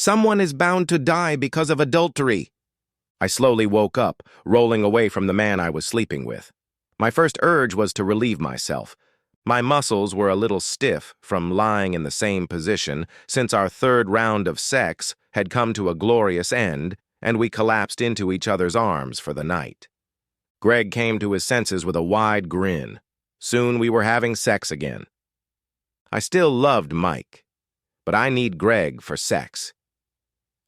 Someone is bound to die because of adultery. I slowly woke up, rolling away from the man I was sleeping with. My first urge was to relieve myself. My muscles were a little stiff from lying in the same position since our third round of sex had come to a glorious end, and we collapsed into each other's arms for the night. Greg came to his senses with a wide grin. Soon we were having sex again. I still loved Mike, but I need Greg for sex.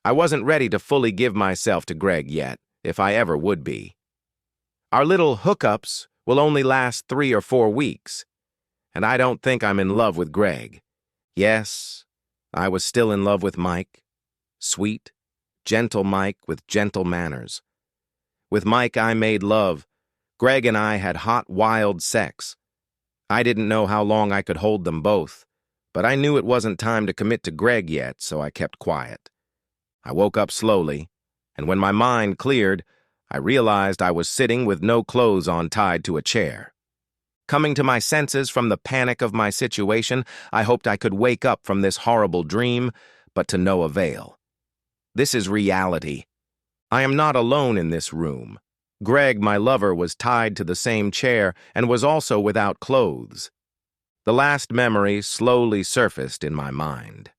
I wasn't ready to fully give myself to Greg yet, if I ever would be. Our little hookups will only last 3 or 4 weeks, and I don't think I'm in love with Greg. Yes, I was still in love with Mike. Sweet, gentle Mike with gentle manners. With Mike, I made love. Greg and I had hot, wild sex. I didn't know how long I could hold them both, but I knew it wasn't time to commit to Greg yet, so I kept quiet. I woke up slowly, and when my mind cleared, I realized I was sitting with no clothes on tied to a chair. Coming to my senses from the panic of my situation, I hoped I could wake up from this horrible dream, but to no avail. This is reality. I am not alone in this room. Greg, my lover, was tied to the same chair and was also without clothes. The last memory slowly surfaced in my mind.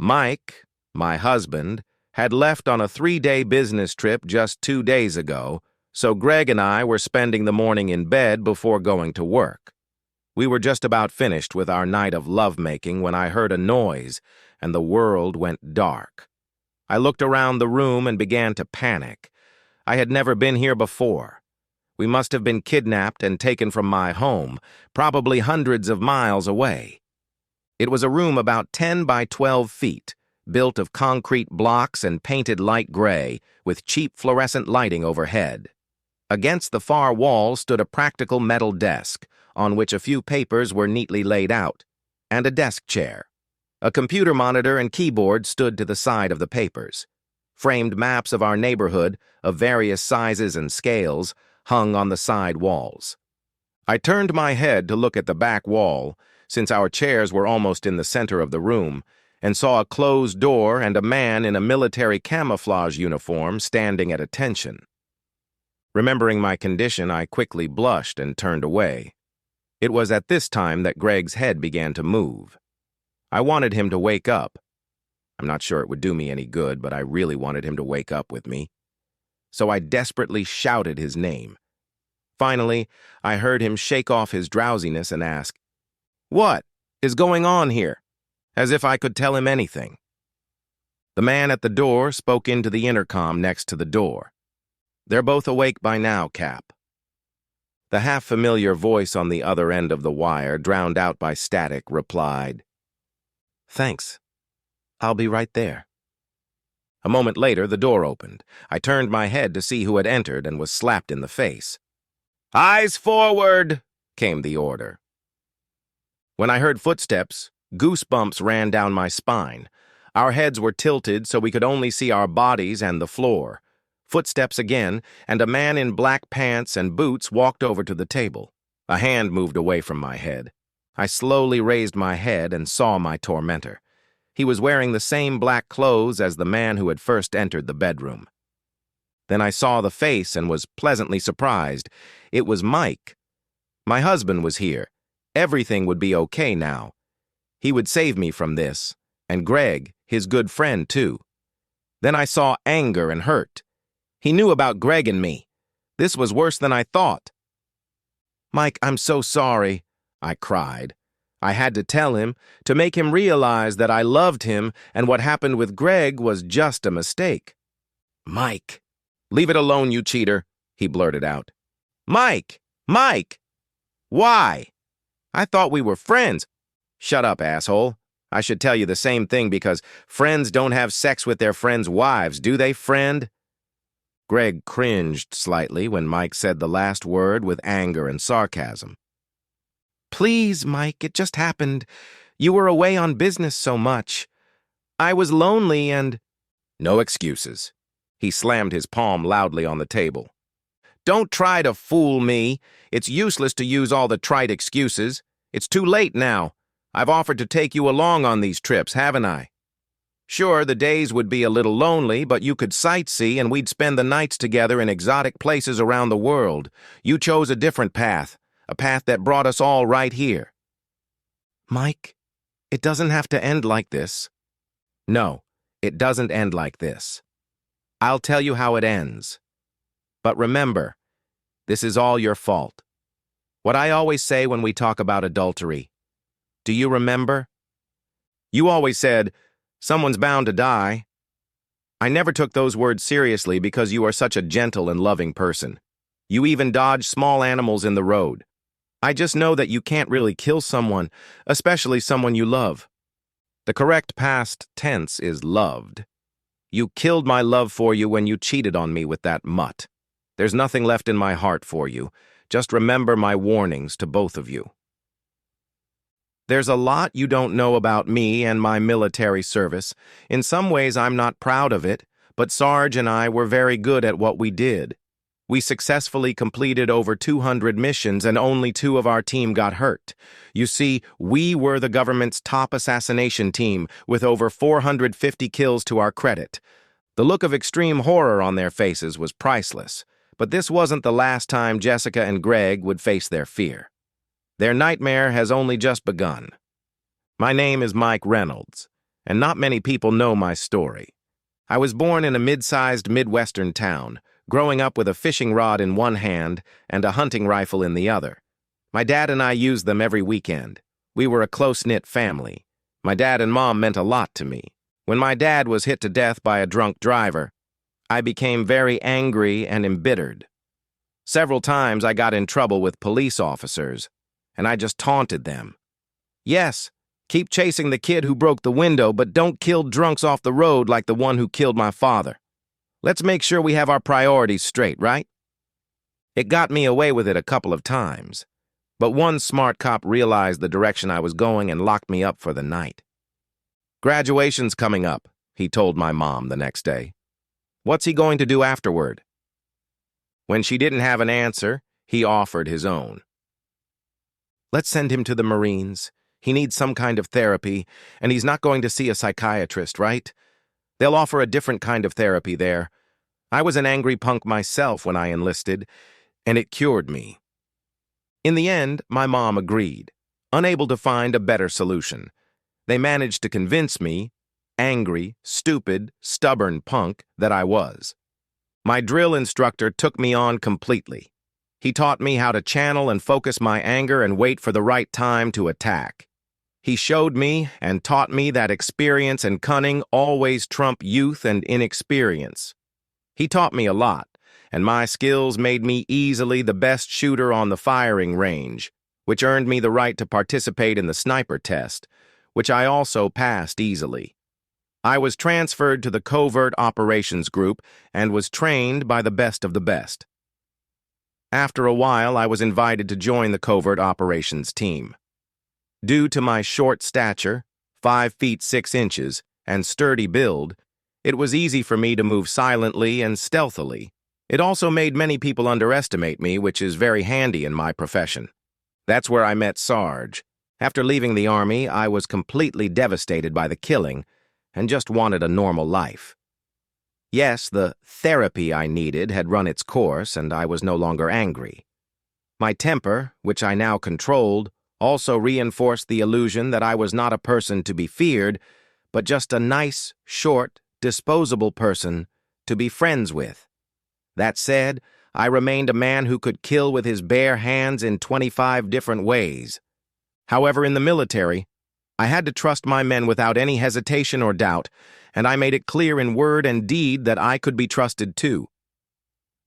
Mike, my husband, had left on a 3-day business trip just 2 days ago, so Greg and I were spending the morning in bed before going to work. We were just about finished with our night of lovemaking when I heard a noise, and the world went dark. I looked around the room and began to panic. I had never been here before. We must have been kidnapped and taken from my home, probably hundreds of miles away. It was a room about 10 by 12 feet, built of concrete blocks and painted light gray, with cheap fluorescent lighting overhead. Against the far wall stood a practical metal desk, on which a few papers were neatly laid out, and a desk chair. A computer monitor and keyboard stood to the side of the papers. Framed maps of our neighborhood, of various sizes and scales, hung on the side walls. I turned my head to look at the back wall, since our chairs were almost in the center of the room, and saw a closed door and a man in a military camouflage uniform standing at attention. Remembering my condition, I quickly blushed and turned away. It was at this time that Greg's head began to move. I wanted him to wake up. I'm not sure it would do me any good, but I really wanted him to wake up with me. So I desperately shouted his name. Finally, I heard him shake off his drowsiness and ask, "What is going on here?" As if I could tell him anything. The man at the door spoke into the intercom next to the door. "They're both awake by now, Cap." The half-familiar voice on the other end of the wire, drowned out by static, replied, "Thanks. I'll be right there." A moment later, the door opened. I turned my head to see who had entered and was slapped in the face. "Eyes forward!" came the order. When I heard footsteps, goosebumps ran down my spine. Our heads were tilted so we could only see our bodies and the floor. Footsteps again, and a man in black pants and boots walked over to the table. A hand moved away from my head. I slowly raised my head and saw my tormentor. He was wearing the same black clothes as the man who had first entered the bedroom. Then I saw the face and was pleasantly surprised. It was Mike. My husband was here. Everything would be okay now. He would save me from this, and Greg, his good friend, too. Then I saw anger and hurt. He knew about Greg and me. This was worse than I thought. "Mike, I'm so sorry," I cried. I had to tell him, to make him realize that I loved him and what happened with Greg was just a mistake. "Mike, leave it alone, you cheater," he blurted out. "Mike! Mike! Why? I thought we were friends." "Shut up, asshole. I should tell you the same thing because friends don't have sex with their friends' wives, do they, friend?" Greg cringed slightly when Mike said the last word with anger and sarcasm. "Please, Mike, it just happened. You were away on business so much. I was lonely and—" "No excuses." He slammed his palm loudly on the table. "Don't try to fool me. It's useless to use all the trite excuses. It's too late now. I've offered to take you along on these trips, haven't I?" Sure, the days would be a little lonely, but you could sightsee and we'd spend the nights together in exotic places around the world. You chose a different path, a path that brought us all right here. Mike, it doesn't have to end like this. No, it doesn't end like this. I'll tell you how it ends. But remember, this is all your fault. What I always say when we talk about adultery. Do you remember? You always said, "Someone's bound to die." I never took those words seriously because you are such a gentle and loving person. You even dodge small animals in the road. I just know that you can't really kill someone, especially someone you love. The correct past tense is loved. You killed my love for you when you cheated on me with that mutt. There's nothing left in my heart for you. Just remember my warnings to both of you. There's a lot you don't know about me and my military service. In some ways, I'm not proud of it, but Sarge and I were very good at what we did. We successfully completed over 200 missions and only 2 of our team got hurt. You see, we were the government's top assassination team with over 450 kills to our credit. The look of extreme horror on their faces was priceless, but this wasn't the last time Jessica and Greg would face their fear. Their nightmare has only just begun. My name is Mike Reynolds, and not many people know my story. I was born in a mid-sized Midwestern town, growing up with a fishing rod in one hand and a hunting rifle in the other. My dad and I used them every weekend. We were a close-knit family. My dad and mom meant a lot to me. When my dad was hit to death by a drunk driver, I became very angry and embittered. Several times I got in trouble with police officers, and I just taunted them. Yes, keep chasing the kid who broke the window, but don't kill drunks off the road like the one who killed my father. Let's make sure we have our priorities straight, right? It got me away with it a couple of times, but one smart cop realized the direction I was going and locked me up for the night. "Graduation's coming up," he told my mom the next day. "What's he going to do afterward?" When she didn't have an answer, he offered his own. "Let's send him to the Marines. He needs some kind of therapy, and he's not going to see a psychiatrist, right? They'll offer a different kind of therapy there. I was an angry punk myself when I enlisted, and it cured me." In the end, my mom agreed, unable to find a better solution. They managed to convince me, angry, stupid, stubborn punk, that I was. My drill instructor took me on completely. He taught me how to channel and focus my anger and wait for the right time to attack. He showed me and taught me that experience and cunning always trump youth and inexperience. He taught me a lot, and my skills made me easily the best shooter on the firing range, which earned me the right to participate in the sniper test, which I also passed easily. I was transferred to the Covert Operations Group and was trained by the best of the best. After a while, I was invited to join the Covert Operations team. Due to my short stature, 5 feet 6 inches, and sturdy build, it was easy for me to move silently and stealthily. It also made many people underestimate me, which is very handy in my profession. That's where I met Sarge. After leaving the Army, I was completely devastated by the killing and just wanted a normal life. Yes, the therapy I needed had run its course, and I was no longer angry. My temper, which I now controlled, also reinforced the illusion that I was not a person to be feared, but just a nice, short, disposable person to be friends with. That said, I remained a man who could kill with his bare hands in 25 different ways. However, in the military, I had to trust my men without any hesitation or doubt, and I made it clear in word and deed that I could be trusted too.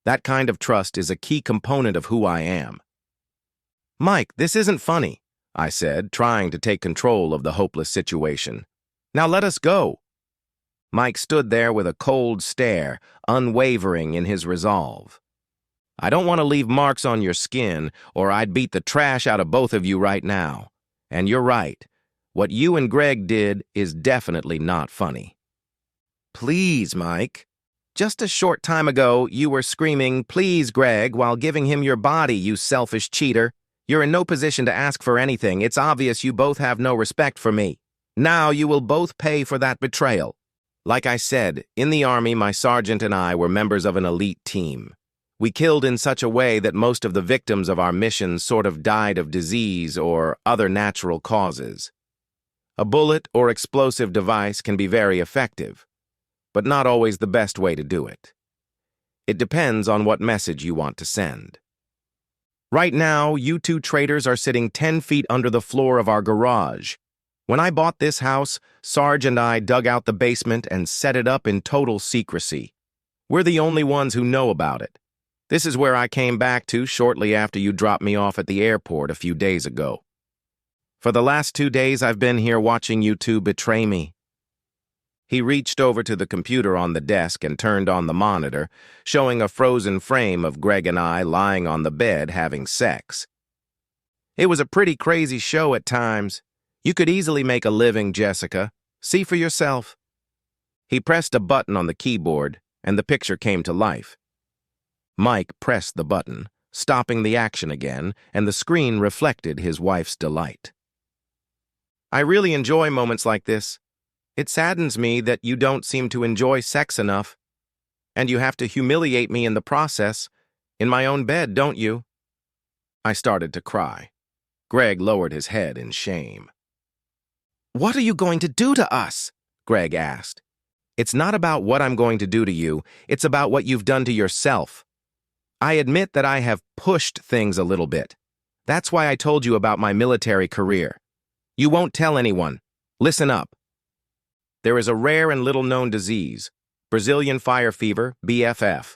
That kind of trust is a key component of who I am. "Mike, this isn't funny," I said, trying to take control of the hopeless situation. "Now let us go." Mike stood there with a cold stare, unwavering in his resolve. "I don't want to leave marks on your skin, or I'd beat the trash out of both of you right now. And you're right. What you and Greg did is definitely not funny." "Please, Mike. Just a short time ago, you were screaming, 'Please, Greg,' while giving him your body, you selfish cheater. You're in no position to ask for anything. It's obvious you both have no respect for me. Now you will both pay for that betrayal." Like I said, in the Army, my sergeant and I were members of an elite team. We killed in such a way that most of the victims of our missions sort of died of disease or other natural causes. A bullet or explosive device can be very effective, but not always the best way to do it. It depends on what message you want to send. Right now, you two traitors are sitting 10 feet under the floor of our garage. When I bought this house, Sarge and I dug out the basement and set it up in total secrecy. We're the only ones who know about it. This is where I came back to shortly after you dropped me off at the airport a few days ago. For the last 2 days, I've been here watching you two betray me. He reached over to the computer on the desk and turned on the monitor, showing a frozen frame of Greg and I lying on the bed having sex. It was a pretty crazy show at times. You could easily make a living, Jessica. See for yourself. He pressed a button on the keyboard, and the picture came to life. Mike pressed the button, stopping the action again, and the screen reflected his wife's delight. I really enjoy moments like this. It saddens me that you don't seem to enjoy sex enough, and you have to humiliate me in the process, in my own bed, don't you? I started to cry. Greg lowered his head in shame. What are you going to do to us? Greg asked. It's not about what I'm going to do to you, it's about what you've done to yourself. I admit that I have pushed things a little bit. That's why I told you about my military career. You won't tell anyone. Listen up. There is a rare and little-known disease, Brazilian fire fever, BFF.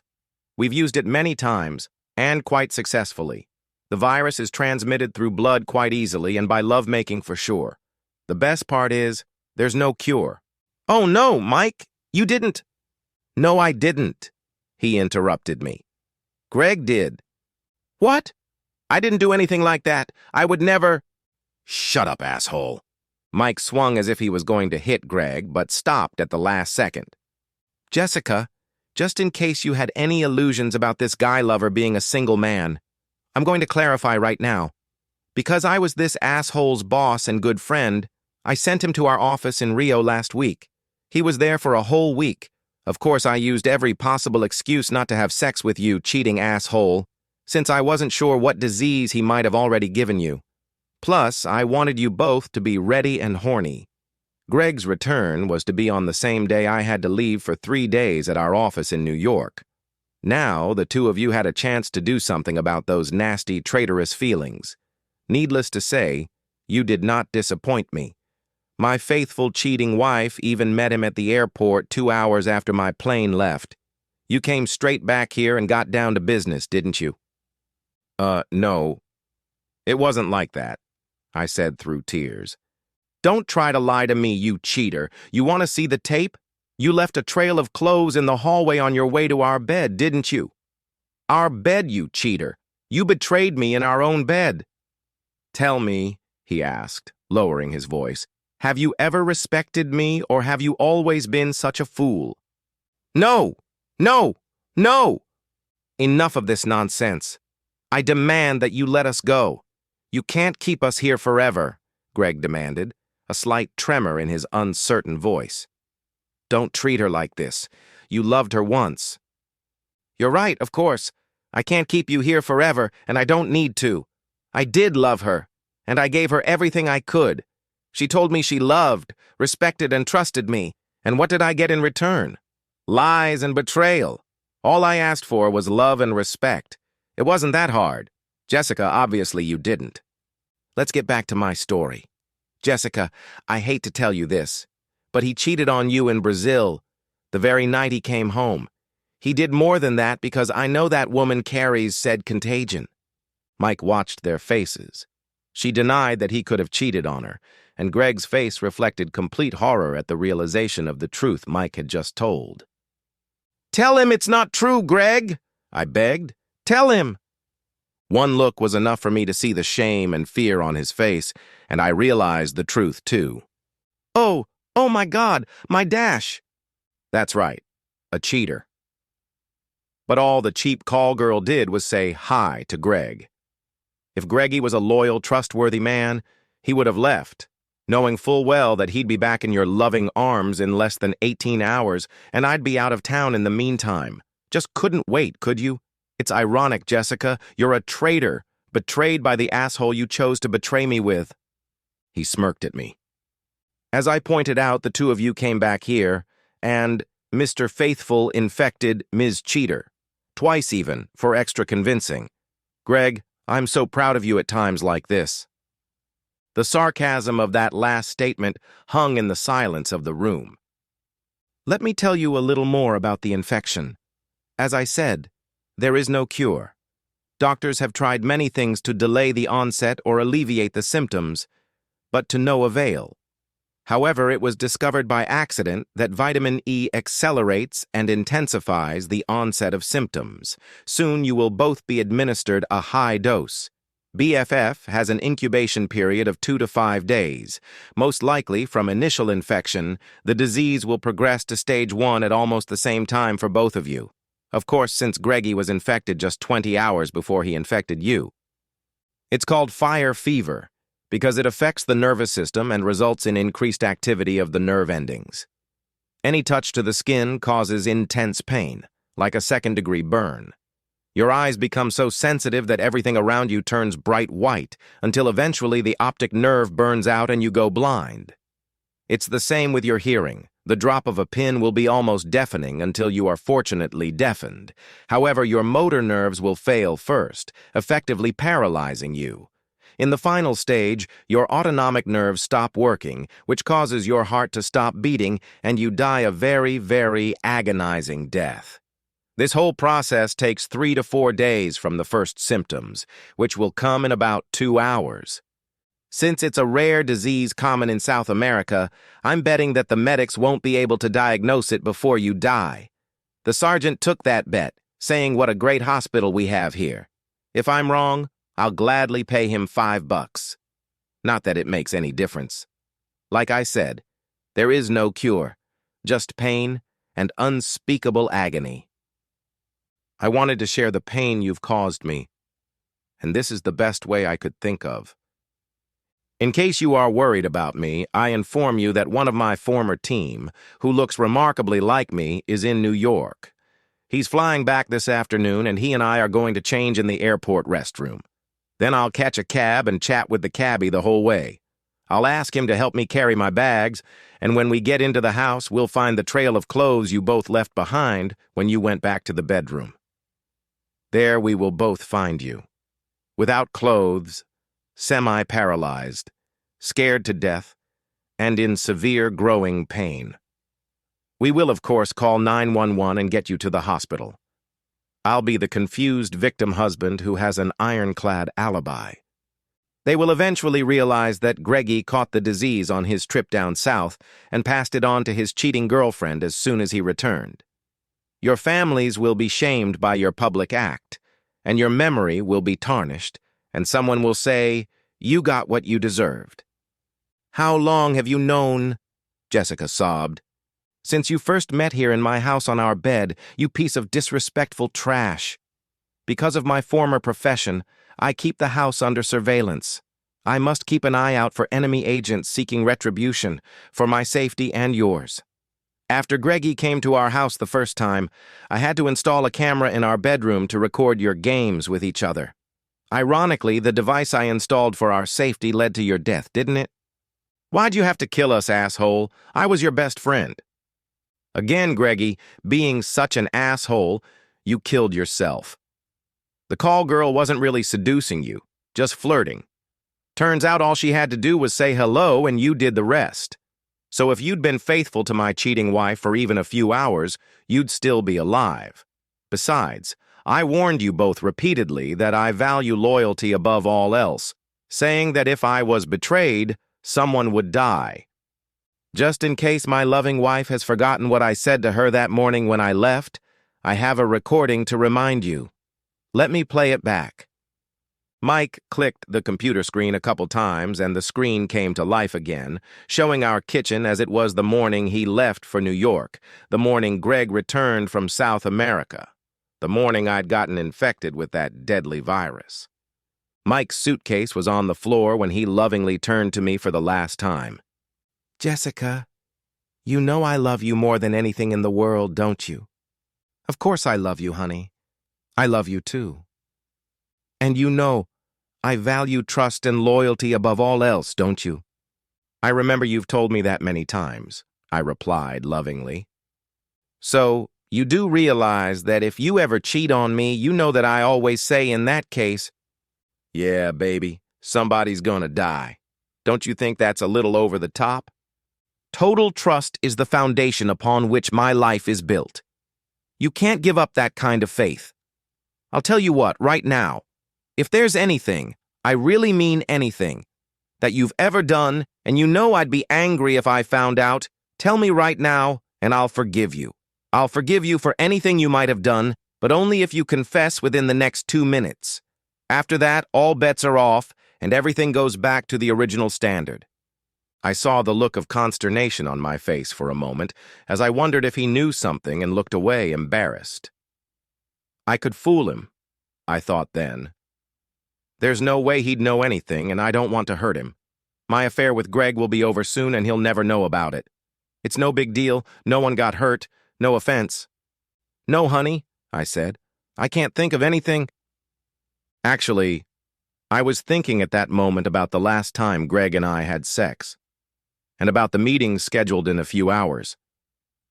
We've used it many times, and quite successfully. The virus is transmitted through blood quite easily and by lovemaking for sure. The best part is, there's no cure. Oh no, Mike, you didn't. No, I didn't, he interrupted me. Greg did. What? I didn't do anything like that. I would never... Shut up, asshole. Mike swung as if he was going to hit Greg, but stopped at the last second. Jessica, just in case you had any illusions about this guy lover being a single man, I'm going to clarify right now. Because I was this asshole's boss and good friend, I sent him to our office in Rio last week. He was there for a whole week. Of course, I used every possible excuse not to have sex with you, cheating asshole, since I wasn't sure what disease he might have already given you. Plus, I wanted you both to be ready and horny. Greg's return was to be on the same day I had to leave for 3 days at our office in New York. Now, the two of you had a chance to do something about those nasty, traitorous feelings. Needless to say, you did not disappoint me. My faithful, cheating wife even met him at the airport 2 hours after my plane left. You came straight back here and got down to business, didn't you? No. It wasn't like that, I said through tears. Don't try to lie to me, you cheater. You want to see the tape? You left a trail of clothes in the hallway on your way to our bed, didn't you? Our bed, you cheater. You betrayed me in our own bed. Tell me, he asked, lowering his voice, have you ever respected me, or have you always been such a fool? No! No! No! Enough of this nonsense. I demand that you let us go. You can't keep us here forever, Greg demanded, a slight tremor in his uncertain voice. Don't treat her like this. You loved her once. You're right, of course. I can't keep you here forever, and I don't need to. I did love her, and I gave her everything I could. She told me she loved, respected, and trusted me, and what did I get in return? Lies and betrayal. All I asked for was love and respect. It wasn't that hard. Jessica, obviously you didn't. Let's get back to my story. Jessica, I hate to tell you this, but he cheated on you in Brazil the very night he came home. He did more than that because I know that woman carries said contagion. Mike watched their faces. She denied that he could have cheated on her, and Greg's face reflected complete horror at the realization of the truth Mike had just told. Tell him it's not true, Greg, I begged. Tell him. One look was enough for me to see the shame and fear on his face, and I realized the truth, too. Oh my God, my dash. That's right, a cheater. But all the cheap call girl did was say hi to Greg. If Greggy was a loyal, trustworthy man, he would have left, knowing full well that he'd be back in your loving arms in less than 18 hours, and I'd be out of town in the meantime. Just couldn't wait, could you? It's ironic, Jessica. You're a traitor, betrayed by the asshole you chose to betray me with. He smirked at me. As I pointed out, the two of you came back here, and Mr. Faithful infected Ms. Cheater. Twice even, for extra convincing. Greg, I'm so proud of you at times like this. The sarcasm of that last statement hung in the silence of the room. Let me tell you a little more about the infection. As I said, there is no cure. Doctors have tried many things to delay the onset or alleviate the symptoms, but to no avail. However, it was discovered by accident that vitamin E accelerates and intensifies the onset of symptoms. Soon you will both be administered a high dose. BFF has an incubation period of 2 to 5 days. Most likely, from initial infection, the disease will progress to stage 1 at almost the same time for both of you. Of course, since Greggy was infected just 20 hours before he infected you. It's called fire fever, because it affects the nervous system and results in increased activity of the nerve endings. Any touch to the skin causes intense pain, like a second-degree burn. Your eyes become so sensitive that everything around you turns bright white, until eventually the optic nerve burns out and you go blind. It's the same with your hearing. The drop of a pin will be almost deafening until you are fortunately deafened. However, your motor nerves will fail first, effectively paralyzing you. In the final stage, your autonomic nerves stop working, which causes your heart to stop beating, and you die a very, very agonizing death. This whole process takes 3 to 4 days from the first symptoms, which will come in about 2 hours. Since it's a rare disease common in South America, I'm betting that the medics won't be able to diagnose it before you die. The sergeant took that bet, saying what a great hospital we have here. If I'm wrong, I'll gladly pay him $5. Not that it makes any difference. Like I said, there is no cure, just pain and unspeakable agony. I wanted to share the pain you've caused me, and this is the best way I could think of. In case you are worried about me, I inform you that one of my former team, who looks remarkably like me, is in New York. He's flying back this afternoon, and he and I are going to change in the airport restroom. Then I'll catch a cab and chat with the cabbie the whole way. I'll ask him to help me carry my bags, and when we get into the house, we'll find the trail of clothes you both left behind when you went back to the bedroom. There we will both find you, without clothes, semi-paralyzed, scared to death, and in severe growing pain. We will, of course, call 911 and get you to the hospital. I'll be the confused victim husband who has an ironclad alibi. They will eventually realize that Greggy caught the disease on his trip down south and passed it on to his cheating girlfriend as soon as he returned. Your families will be shamed by your public act, and your memory will be tarnished, and someone will say, "You got what you deserved." "How long have you known?" Jessica sobbed. "Since you first met here in my house on our bed, you piece of disrespectful trash. Because of my former profession, I keep the house under surveillance. I must keep an eye out for enemy agents seeking retribution, for my safety and yours. After Greggy came to our house the first time, I had to install a camera in our bedroom to record your games with each other. Ironically, the device I installed for our safety led to your death, didn't it? Why'd you have to kill us, asshole? I was your best friend." Again, Greggy, being such an asshole, you killed yourself. The call girl wasn't really seducing you, just flirting. Turns out all she had to do was say hello and you did the rest. So if you'd been faithful to my cheating wife for even a few hours, you'd still be alive. Besides, I warned you both repeatedly that I value loyalty above all else, saying that if I was betrayed, someone would die. Just in case my loving wife has forgotten what I said to her that morning when I left, I have a recording to remind you. Let me play it back. Mike clicked the computer screen a couple times and the screen came to life again, showing our kitchen as it was the morning he left for New York, the morning Greg returned from South America, the morning I'd gotten infected with that deadly virus. Mike's suitcase was on the floor when he lovingly turned to me for the last time. "Jessica, you know I love you more than anything in the world, don't you?" "Of course I love you, honey. I love you too. And you know I value trust and loyalty above all else, don't you?" "I remember you've told me that many times," I replied lovingly. "So, you do realize that if you ever cheat on me, you know that I always say in that case, 'Yeah, baby, somebody's gonna die.' Don't you think that's a little over the top? Total trust is the foundation upon which my life is built. You can't give up that kind of faith. I'll tell you what, right now, if there's anything, I really mean anything, that you've ever done, and you know I'd be angry if I found out, tell me right now, and I'll forgive you. I'll forgive you for anything you might have done, but only if you confess within the next 2 minutes. After that, all bets are off, and everything goes back to the original standard." I saw the look of consternation on my face for a moment, as I wondered if he knew something and looked away embarrassed. I could fool him, I thought then. There's no way he'd know anything, and I don't want to hurt him. My affair with Greg will be over soon, and he'll never know about it. It's no big deal. No one got hurt. No offense. "No, honey," I said. "I can't think of anything." Actually, I was thinking at that moment about the last time Greg and I had sex, and about the meeting scheduled in a few hours.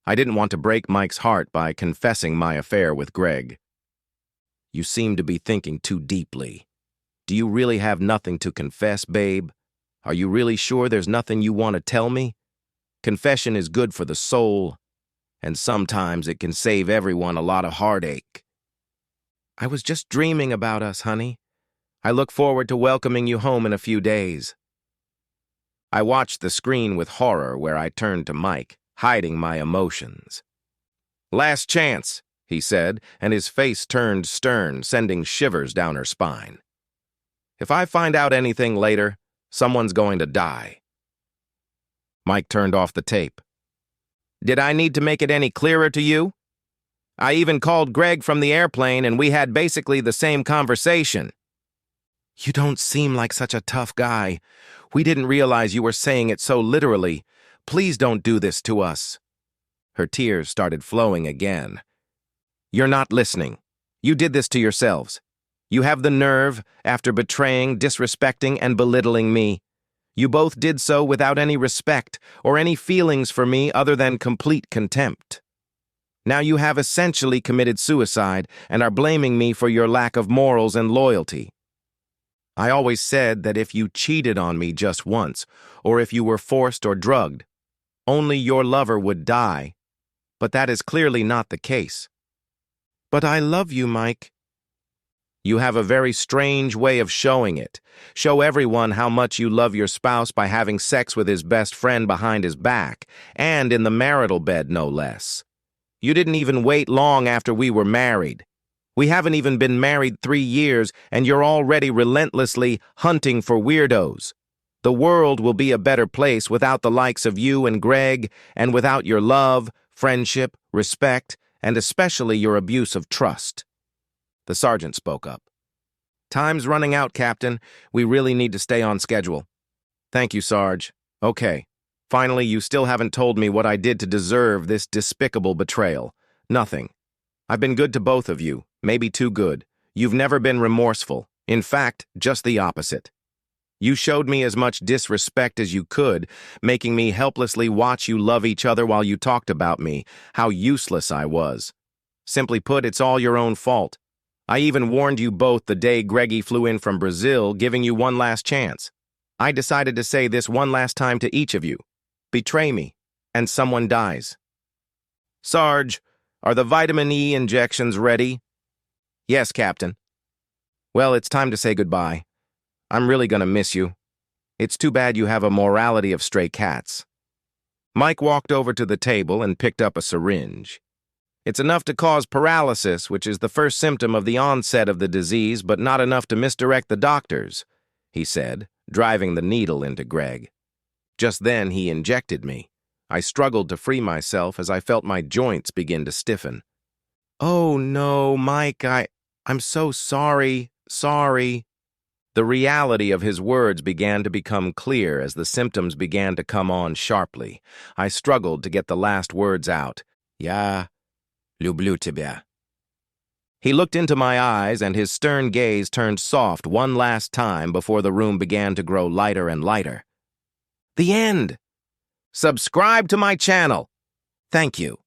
I didn't want to break Mike's heart by confessing my affair with Greg. "You seem to be thinking too deeply. Do you really have nothing to confess, babe? Are you really sure there's nothing you want to tell me? Confession is good for the soul, and sometimes it can save everyone a lot of heartache." "I was just dreaming about us, honey. I look forward to welcoming you home in a few days." I watched the screen with horror where I turned to Mike, hiding my emotions. "Last chance," he said, and his face turned stern, sending shivers down her spine. "If I find out anything later, someone's going to die." Mike turned off the tape. "Did I need to make it any clearer to you? I even called Greg from the airplane, and we had basically the same conversation." "You don't seem like such a tough guy. We didn't realize you were saying it so literally. Please don't do this to us." Her tears started flowing again. "You're not listening. You did this to yourselves. You have the nerve, after betraying, disrespecting, and belittling me. You both did so without any respect or any feelings for me other than complete contempt. Now you have essentially committed suicide and are blaming me for your lack of morals and loyalty. I always said that if you cheated on me just once, or if you were forced or drugged, only your lover would die. But that is clearly not the case." "But I love you, Mike." "You have a very strange way of showing it. Show everyone how much you love your spouse by having sex with his best friend behind his back, and in the marital bed, no less. You didn't even wait long after we were married. We haven't even been married 3 years, and you're already relentlessly hunting for weirdos. The world will be a better place without the likes of you and Greg, and without your love, friendship, respect, and especially your abuse of trust." The sergeant spoke up. "Time's running out, Captain. We really need to stay on schedule." "Thank you, Sarge. Okay. Finally, you still haven't told me what I did to deserve this despicable betrayal. Nothing. I've been good to both of you, maybe too good. You've never been remorseful. In fact, just the opposite. You showed me as much disrespect as you could, making me helplessly watch you love each other while you talked about me, how useless I was. Simply put, it's all your own fault. I even warned you both the day Greggy flew in from Brazil, giving you one last chance. I decided to say this one last time to each of you. Betray me, and someone dies." "Sarge, are the vitamin E injections ready?" "Yes, Captain." "Well, it's time to say goodbye. I'm really gonna miss you. It's too bad you have a morality of stray cats." Mike walked over to the table and picked up a syringe. "It's enough to cause paralysis, which is the first symptom of the onset of the disease, but not enough to misdirect the doctors," he said, driving the needle into Greg. Just then he injected me. I struggled to free myself as I felt my joints begin to stiffen. "Oh no, Mike, I'm so sorry. The reality of his words began to become clear as the symptoms began to come on sharply. I struggled to get the last words out. Я люблю тебя. He looked into my eyes, and his stern gaze turned soft one last time before the room began to grow lighter and lighter. The end! Subscribe to my channel. Thank you.